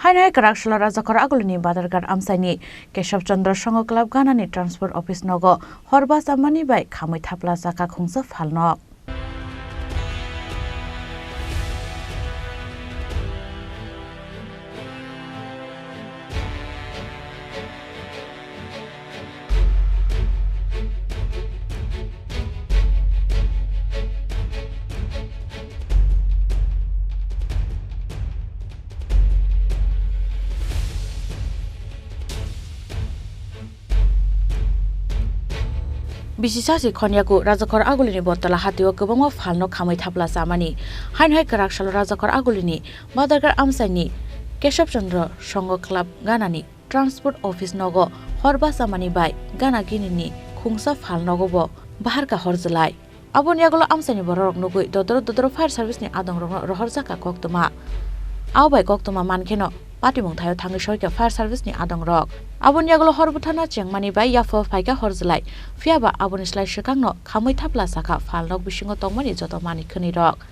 Hainai Karakshla Rajakor Agulini Badharghat Amsaini Keshav Chandra Songo Club Ganani Transport Office Nogo Bachamani by Khamui Thampla Chakha Khungsa Phalnok Bisisasi Konyaku Rajakor Agulini Botala Hatio Kubamo Phalnok Khamui Thampla Bachamani Hainai Karakshla Rajakor Agulini Badharghat Amsaini Keshav Chandra Songo Club Ganani Transport Office Nogo Bachamani by Gana Ginini Khungsa Phalnogobo Baharka Horzalai Abonyagolo Amsani Borok Nugui Dodoro Fire Service ni Adong Rohorzaka Koktoma Aubai Koktoma Mankeno Patimong Thayo Tangishoika Fire Service ni Adong Rock Abonyagolo Horbutana Chengmani by Yafo Faika Horzalai Fiaba Abonislai Shikangno Khamui Thampla Chakha Phalnok Bishingo Tongmani Jotomani Khuni Rock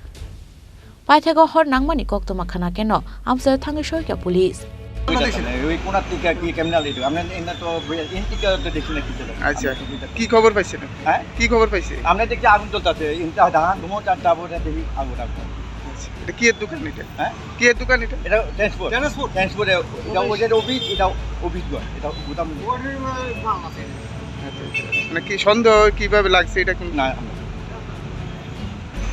Paithego Hor Nangmani Koktoma Khana Keno Amsa Tangishoika Police আচ্ছা কি খবর পাইছেন হ্যাঁ কি খবর পাইছে আমরা দেখছি আগুন জ্বলতেছে ইনটা ধান ধুমো চারটা বড় দেখি আগুন আগুন এটা কি এর দোকান এটা হ্যাঁ কি এর দোকান এটা এটা ট্রান্সপোর্ট এটা ওদের অফিস এটা অফিস ঘর এটা গুদাম মানে কি সন্দেহ কিভাবে লাগছে এটা কোন না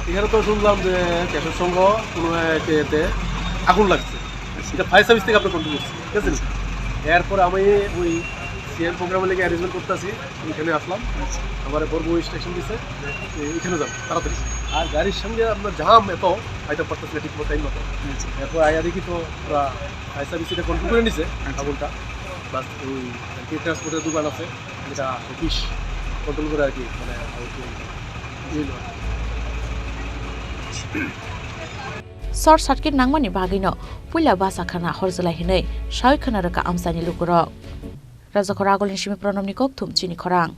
এখানে তো শুনলাম যে ক্যাশের সঙ্গ কোনো এতে আগুন লাগছে এটা ফায়ার সার্ভিস থেকে আপনার কন্ট্রোল করছি ঠিক আছে এরপরে আমি ওই সিএম প্রোগ্রামে লেগে অ্যারেঞ্জমেন্ট করতে আসি এখানে আসলাম আমার বড় স্টেশন দিচ্ছে এখানে যান তাড়াতাড়ি আর গাড়ির সঙ্গে আপনার জাম এত আইটা পড়তেছে ঠিক মতো টাইম মতো এরপর আয়া দেখি তো ওরা ফায়ার সার্ভিস এটা কন্ট্রোল করে নিছে আগুনটা প্লাস ওই ট্রান্সপোর্টের দোকান আছে যেটা অফিস কন্ট্রোল করে আর কি মানে Short circuit nangmani bagino puila basa khana horzalai hinai shai khana raka amsani lukurok Rajakor Agulini Shimi Pronomni Koktum Chini Khorang